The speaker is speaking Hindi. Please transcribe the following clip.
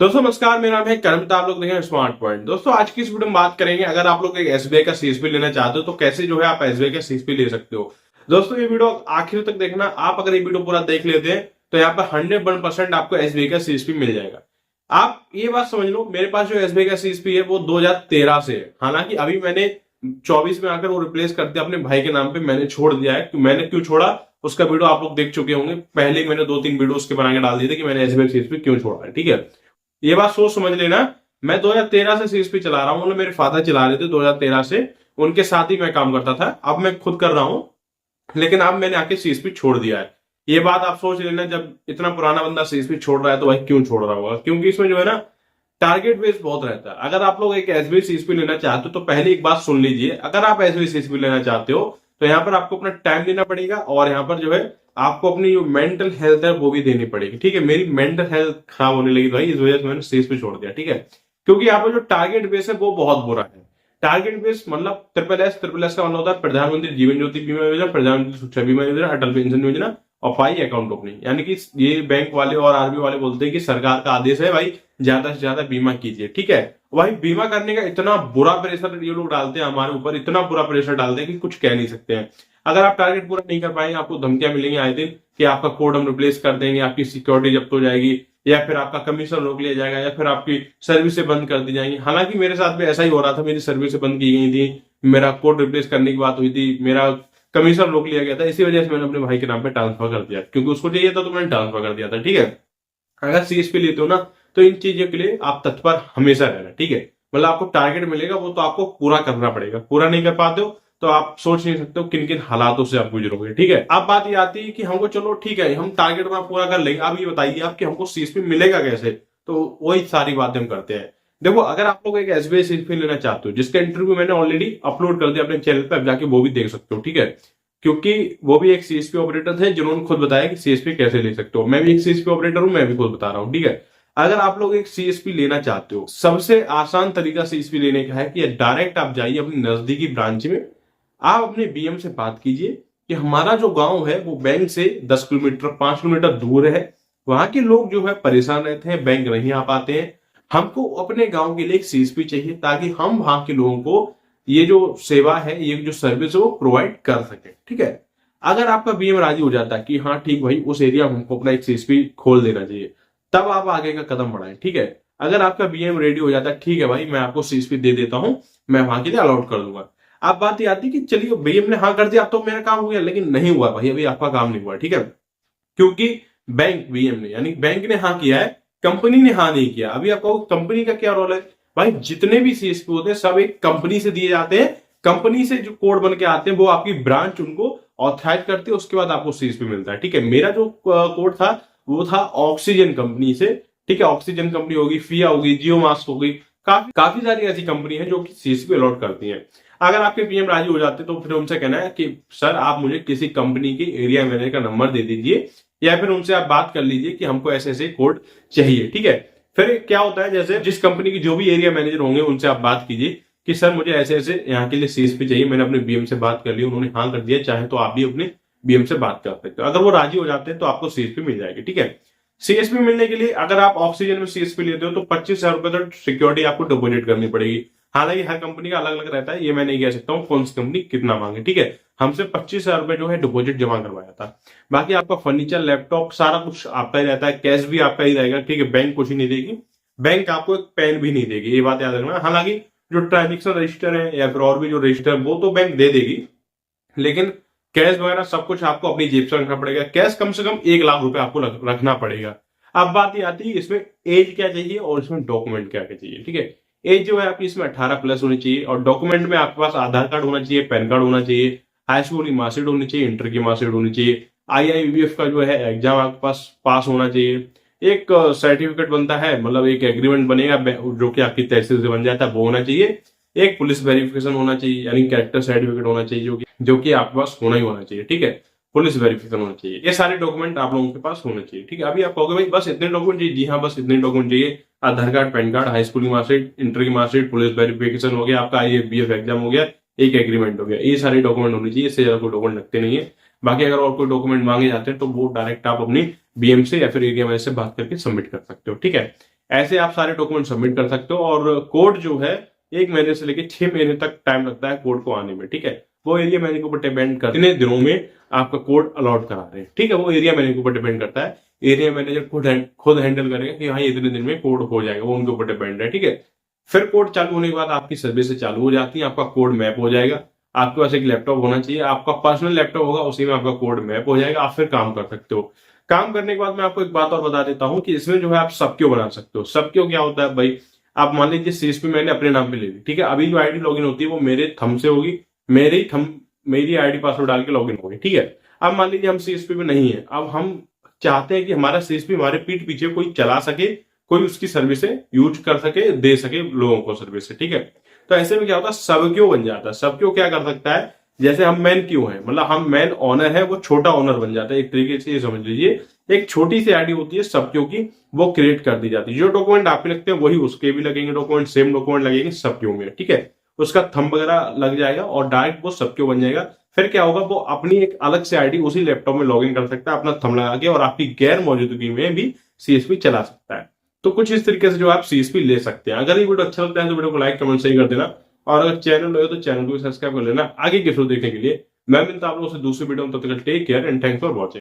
दोस्तों नमस्कार, मेरा नाम है कर्मता। आप लोग देखें स्मार्ट पॉइंट। दोस्तों आज की इस वीडियो में बात करेंगे, अगर आप लोग एक एसबीआई का सीएसपी लेना चाहते हो तो कैसे जो है आप एसबीआई का सीएसपी ले सकते हो। दोस्तों ये वीडियो आखिर तक देखना। आप अगर ये वीडियो पूरा देख लेते हैं तो यहाँ पर 101% आपको एसबीआई का सीएसपी मिल जाएगा। आप ये बात समझ लो, मेरे पास जो एसबीआई का सीएसपी है वो 2013 से है। हालांकि अभी मैंने 24 में आकर वो रिप्लेस कर दिया, अपने भाई के नाम पे मैंने छोड़ दिया है। मैंने क्यों छोड़ा उसका वीडियो आप लोग देख चुके होंगे। पहले ही मैंने 2-3 वीडियो उसके बना के डाल दिए थे कि मैंने एसबीआई सीएसपी क्यों छोड़ा है। ठीक है, ये बात सोच समझ लेना। मैं 2013 से सीएसपी चला रहा हूँ, मतलब मेरे फादर चला रहे थे 2013 से, उनके साथ ही मैं काम करता था। अब मैं खुद कर रहा हूँ, लेकिन अब मैंने आके सीएसपी छोड़ दिया है। ये बात आप सोच लेना, जब इतना पुराना बंदा सीएसपी छोड़ रहा है तो भाई क्यों छोड़ रहा होगा। क्योंकि इसमें जो है ना टारगेट बेस बहुत रहता है। अगर आप लोग एक एसबीआई सीएसपी लेना चाहते हो तो पहले एक बात सुन लीजिए, अगर आप एसबीआई सीएसपी लेना चाहते हो तो यहाँ पर आपको अपना टाइम देना पड़ेगा, और यहाँ पर जो है आपको अपनी जो मेंटल हेल्थ है वो भी देनी पड़ेगी। ठीक है, मेरी मेंटल हेल्थ खराब होने लगी भाई, इस वजह से मैंने सीएसपी छोड़ दिया। ठीक है, क्योंकि यहाँ पर जो टारगेट बेस है वो बहुत बुरा है। टारगेट बेस मतलब ट्रिपल एस का मतलब होता है प्रधानमंत्री जीवन ज्योति बीमा योजना, प्रधानमंत्री सुरक्षा बीमा योजना, अटल पेंशन योजना और पाई अकाउंट ओपनिंग। यानी कि ये बैंक वाले और आरबीआई वाले बोलते हैं कि सरकार का आदेश है भाई ज्यादा से ज्यादा बीमा कीजिए। ठीक है, भाई बीमा करने का इतना बुरा प्रेशर ये लोग डालते हैं हमारे ऊपर, इतना बुरा प्रेशर डालते हैं कि कुछ कह नहीं सकते हैं। अगर आप टारगेट पूरा नहीं कर पाएंगे आपको धमकियां मिलेंगी आए दिन कि आपका कोड हम रिप्लेस कर देंगे, आपकी सिक्योरिटी जब्त हो जाएगी, या फिर आपका कमीशन रोक लिया जाएगा, या फिर आपकी सर्विसें बंद कर दी जाएंगी। हालांकि मेरे साथ भी ऐसा ही हो रहा था, मेरी सर्विसें बंद की गई थी, मेरा कोड रिप्लेस करने की बात हुई थी, मेरा कमीशन रोक लिया गया था। इसी वजह से मैंने अपने भाई के नाम पे ट्रांसफर कर दिया, क्योंकि उसको चाहिए था तो मैंने ट्रांसफर कर दिया था। ठीक है, अगर सीएसपी लेते हो ना तो इन चीजों के लिए आप तत्पर हमेशा रहना। ठीक है, मतलब आपको टारगेट मिलेगा वो तो आपको पूरा करना पड़ेगा। पूरा नहीं कर पाते हो तो आप सोच नहीं सकते हो किन किन हालातों से आप गुजरोगे। ठीक है, अब बात ये आती है कि हमको चलो ठीक है हम टारगेट अपना पूरा कर लेंगे, अब ये बताइए आप कि हमको सीएसपी मिलेगा कैसे। तो वही सारी बातें हम करते हैं। देखो, अगर आप लोग एक एसबीआई सीएसपी लेना चाहते हो, जिसका इंटरव्यू मैंने ऑलरेडी अपलोड कर दिया अपने चैनल पे, आप जाके वो भी देख सकते हो। ठीक है, क्योंकि वो भी एक सीएसपी ऑपरेटर थे जिन्होंने खुद बताया कि सीएसपी कैसे ले सकते हो। मैं भी एक सीएसपी ऑपरेटर हूं, मैं भी खुद बता रहा हूं। ठीक है, अगर आप लोग एक सीएसपी लेना चाहते हो, सबसे आसान तरीका सीएसपी लेने का है कि डायरेक्ट आप जाइए अपनी नजदीकी ब्रांच में, आप अपने बीएम से बात कीजिए कि हमारा जो गांव है वो बैंक से 10 किलोमीटर 5 किलोमीटर दूर है, वहां के लोग जो है परेशान रहते हैं, बैंक नहीं आ पाते हैं, हमको अपने गांव के लिए एक सीएसपी चाहिए ताकि हम वहां के लोगों को ये जो सेवा है, ये जो सर्विस है वो प्रोवाइड कर सके। ठीक है, अगर आपका बीएम राजी हो जाता है कि हाँ ठीक भाई उस एरिया में हमको अपना एक सीएसपी खोल देना चाहिए, तब आप आगे का कदम बढ़ाएं। ठीक है, अगर आपका बीएम रेडी हो जाता है ठीक है भाई मैं आपको सीएसपी दे देता हूं, मैं वहां के लिए अलॉट कर दूंगा। अब बात ये आती है कि चलिए बीएम ने हाँ कर दिया, अब तो मेरा काम हो गया, लेकिन नहीं हुआ भाई, अभी आपका काम नहीं हुआ। ठीक है, क्योंकि बैंक बीएम ने यानी बैंक ने हाँ किया है, कंपनी ने हाँ नहीं किया। अभी आपको कंपनी का क्या रोल है भाई, जितने भी सीएसपी होते हैं सब एक कंपनी से दिए जाते हैं। कंपनी से जो कोड बन के आते हैं वो आपकी ब्रांच उनको ऑथराइज करती है, उसके बाद आपको सीएसपी मिलता है। ठीक है, मेरा जो कोड था वो था ऑक्सीजन कंपनी से। ठीक है, ऑक्सीजन कंपनी होगी, फिया होगी, जियो मास्क होगी, काफी काफी सारी ऐसी कंपनी है जो कि सीएसपी अलॉट करती हैं। अगर आपके पीएम राजी हो जाते तो फिर उनसे कहना है कि सर आप मुझे किसी कंपनी के एरिया मैनेजर का नंबर दे दीजिए, या फिर उनसे आप बात कर लीजिए कि हमको ऐसे ऐसे कोड चाहिए। ठीक है, फिर क्या होता है, जैसे जिस कंपनी की जो भी एरिया मैनेजर होंगे उनसे आप बात कीजिए कि सर मुझे ऐसे ऐसे यहाँ के लिए सीएसपी चाहिए, मैंने अपने बीएम से बात कर ली, उन्होंने हाँ कर दिया, चाहे तो आप भी अपने बीएम से बात कर सकते हो। अगर वो राजी हो जाते हैं तो आपको सीएसपी मिल जाएगी। ठीक है, सीएसपी मिलने के लिए अगर आप ऑक्सीजन में सीएसपी लेते हो तो 25,000 रुपए तक सिक्योरिटी आपको डिपोजिट करनी पड़ेगी। हालांकि हर कंपनी का अलग अलग रहता है, ये मैं नहीं कह सकता हूँ कौन सी कंपनी कितना मांगे। ठीक है, हमसे 25,000 रुपए जो है डिपोजिट जमा करवाया था। बाकी आपका फर्नीचर, लैपटॉप, सारा कुछ आपका ही रहता है, कैश भी आपका ही रहेगा। ठीक है, बैंक कुछ ही नहीं देगी, बैंक आपको एक पेन भी नहीं देगी, ये बात याद रखना। हालांकि जो ट्रांजेक्शन रजिस्टर है या फिर और भी जो रजिस्टर वो तो बैंक दे देगी, लेकिन कैश वगैरह सब कुछ आपको अपनी जेब से रखना पड़ेगा। कैश कम से कम 1 लाख रुपए आपको रखना पड़ेगा। अब बात ये आती है इसमें एज क्या चाहिए और इसमें डॉक्यूमेंट क्या क्या चाहिए। ठीक है, एज जो है आपकी इसमें 18 प्लस होनी चाहिए, और डॉक्यूमेंट में आपके पास आधार कार्ड होना चाहिए, पैन कार्ड होना चाहिए, हाई स्कूल की मार्कशीट होनी चाहिए, इंटर की मार्कशीट होनी चाहिए, आईआईबीएफ का जो है एग्जाम आपके पास पास होना चाहिए, एक सर्टिफिकेट बनता है, मतलब एक एग्रीमेंट बनेगा जो कि आपकी तहसील से बन जाता है वो होना चाहिए, एक पुलिस वेरिफिकेशन होना चाहिए यानी कैरेक्टर सर्टिफिकेट होना चाहिए जो कि आपके पास होना ही होना चाहिए। ठीक है, पुलिस वेरिफिकेशन होना चाहिए, ये सारे डॉक्यूमेंट आप लोगों के पास होने चाहिए। ठीक है, अभी आप कहोगे भाई बस इतने डॉक्यूमेंट चाहिए, जी हाँ बस इतने डॉक्यूमेंट चाहिए, Aadhaar card, PAN card, high school की मार्कशीट, इंटर की मार्कशीट, पुलिस वेरिफिकेशन हो गया, आपका आईएबीएफ एग्जाम हो गया, एक एग्रीमेंट हो गया, ये सारे डॉक्यूमेंट होने चाहिए, इससे ज्यादा कोई डॉक्यूमेंट लगते नहीं है। बाकी अगर और कोई डॉक्यूमेंट मांगे जाते हैं तो वो डायरेक्ट आप अपनी बीएम से या फिर एरिया मैनेजर से बात करके सबमिट कर सकते हो। ठीक है, ऐसे आप सारे डॉक्यूमेंट सबमिट कर सकते हो। और कोड जो है 1 महीने से लेकर 6 महीने तक टाइम लगता है कोड को आने में, ठीक है। वो एरिया मैनेजर के ऊपर डिपेंड करता है कितने दिनों में आपका कोड अलॉट करा रहे हैं, ठीक है। वो एरिया मैनेजर के ऊपर डिपेंड करता है, एरिया मैनेजर खुद हैंडल करेगा कि हाँ इतने दिन में कोड हो जाएगा, वो उनके ऊपर डिपेंड है, ठीक है। फिर कोड चालू होने के बाद आपकी सर्विस चालू हो जाती है, आपका कोड मैप हो जाएगा। आपके पास एक लैपटॉप होना चाहिए, आपका पर्सनल लैपटॉप होगा, उसी में आपका कोड मैप हो जाएगा, आप फिर काम कर सकते हो। काम करने के बाद मैं आपको एक बात और बता देता हूं कि इसमें जो है आप सबक्यू बना सकते हो। सबक्यू क्या होता है भाई, आप मान लीजिए सीएसपी मैंने अपने नाम पे ले ली, ठीक है। अभी जो आईडी लॉगिन होती है वो मेरे थंब से होगी, मेरी आईडी पासवर्ड डाल के लॉगिन होगी, ठीक है। अब मान लीजिए हम सीएसपी में नहीं है, अब हम चाहते हैं कि हमारा सीएसपी हमारे पीठ पीछे कोई चला सके, कोई उसकी सर्विस यूज कर सके, दे सके लोगों को सर्विस, ठीक है। तो ऐसे में क्या होता है, सब क्यों बन जाता है। सब क्यों क्या कर सकता है, जैसे हम मैन क्यों है, मतलब हम मैन ओनर है, वो छोटा ओनर बन जाता है। एक तरीके से ये समझ लीजिए, एक छोटी सी आईडी होती है सब क्यों की, वो क्रिएट कर दी जाती है। जो डॉक्यूमेंट आप लगते हैं वही उसके भी लगेंगे डॉक्यूमेंट, सेम डॉक्यूमेंट लगेंगे सब क्यों में, ठीक है। उसका थंब वगैरह लग जाएगा और डायरेक्ट वो सब क्यों बन जाएगा। फिर क्या होगा, वो अपनी एक अलग से आईडी उसी लैपटॉप में लॉगिन कर सकता है अपना थंब लगा के, और आपकी गैर मौजूदगी में भी सीएसपी चला सकता है। तो कुछ इस तरीके से जो आप सीएसपी ले सकते हैं। अगर ये वीडियो अच्छा लगता है तो वीडियो को लाइक कमेंट सही कर देना, और अगर चैनल हो तो चैनल को सब्सक्राइब कर लेना आगे की वीडियो देखने के लिए। मैं मिलता हूं आप लोगों से दूसरी वीडियो में, तब तक take care and thanks for watching.